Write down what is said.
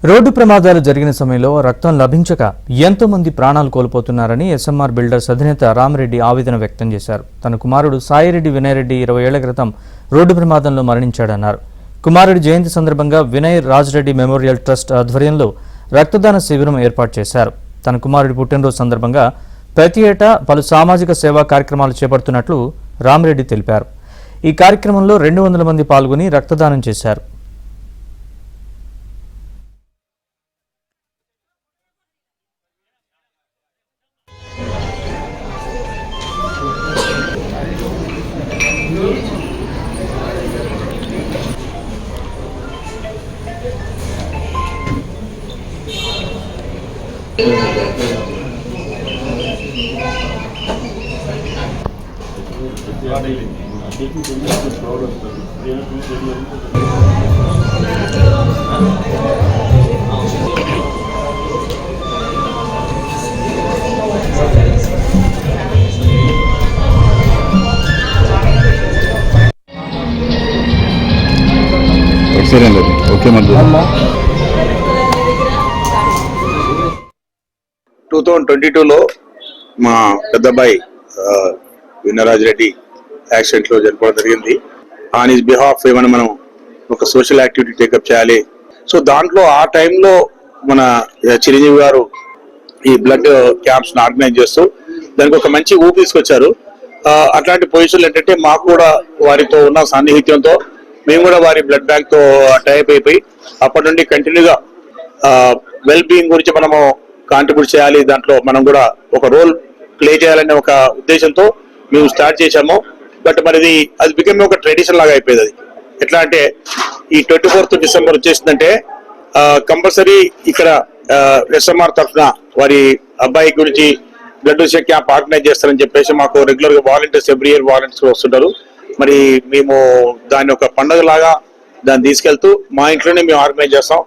Road ప్రమాదాలు జరిగిన సమయంలో రక్తం లభించక ఎంతో మంది ప్రాణాలు కోల్పోతున్నారని ఎస్ఎంఆర్ బిల్డర్స్ అధినేత రామరెడ్డి ఆవేదన వ్యక్తం చేశారు. తన కుమారుడు సాయిరెడ్డి వినయ్ రెడ్డి 20 ఏళ్ల క్రితం రోడ్డు ప్రమాదంలో మరణించాడన్నారు. కుమారుడి జయంతి సందర్భంగా వినయ్ రాజ్రెడ్డి మెమోరియల్ ట్రస్ట్ ఆధ్వర్యంలో రక్తదాన శిబిరం ఏర్పాటు చేశారు. తన కుమారుడి పుట్టినరోజు సందర్భంగా ప్రతి ఏటా పలు సామాజిక సేవా కార్యక్రమాలు చేపడుతున్నట్లు రామరెడ్డి తెలిపారు. ఈ కార్యక్రమంలో 200 మంది పాల్గొని రక్తదానం చేశారు. ఓకే మరి 2022లో మా పెద్దబ్బాయి వినరాజ్రెడ్డి యాక్సిడెంట్ లో చనిపోవడం జరిగింది. ఆన్ హిస్ బిహాఫ్ ఏమైనా మనం ఒక సోషల్ యాక్టివిటీ టేకప్ చేయాలి. సో దాంట్లో ఆ టైంలో మన చిరంజీవి గారు ఈ బ్లడ్ క్యాంప్స్ ఆర్గనైజ్ చేస్తూ దానికి ఒక మంచి ఊపి తీసుకొచ్చారు. అట్లాంటి పొజిషన్లు ఏంటంటే మాకు కూడా వారితో ఉన్న సాన్నిహిత్యంతో మేము కూడా వారి బ్లడ్ బ్యాంక్ తో టైప్ అయిపోయి అప్పటి నుండి కంటిన్యూగా వెల్ బీయింగ్ గురించి మనము కాంట్రిబ్యూట్ చేయాలి, దాంట్లో మనం కూడా ఒక రోల్ ప్లే చేయాలనే ఒక ఉద్దేశంతో మేము స్టార్ట్ చేశాము. బట్ మరి అది బికమ్ ఒక ట్రెడిషన్ లాగా అయిపోయింది. అది ఎట్లా అంటే ఈ 24th డిసెంబర్ వచ్చేసిందంటే కంపల్సరీ ఇక్కడ ఎస్ఎంఆర్ తరఫున వారి అబ్బాయి గురించి బ్లడ్ డొనేషన్ క్యాంప్ ఆర్గనైజ్ చేస్తారని చెప్పేసి మాకు రెగ్యులర్ గా వాలంటీర్స్ ఎవ్రీ ఇయర్ వాలంటీర్స్ వస్తుంటారు. మరి మేము దాన్ని ఒక పండుగ లాగా దాన్ని తీసుకెళ్తూ మా ఇంట్లోనే మేము ఆర్గనైజ్ చేస్తాం.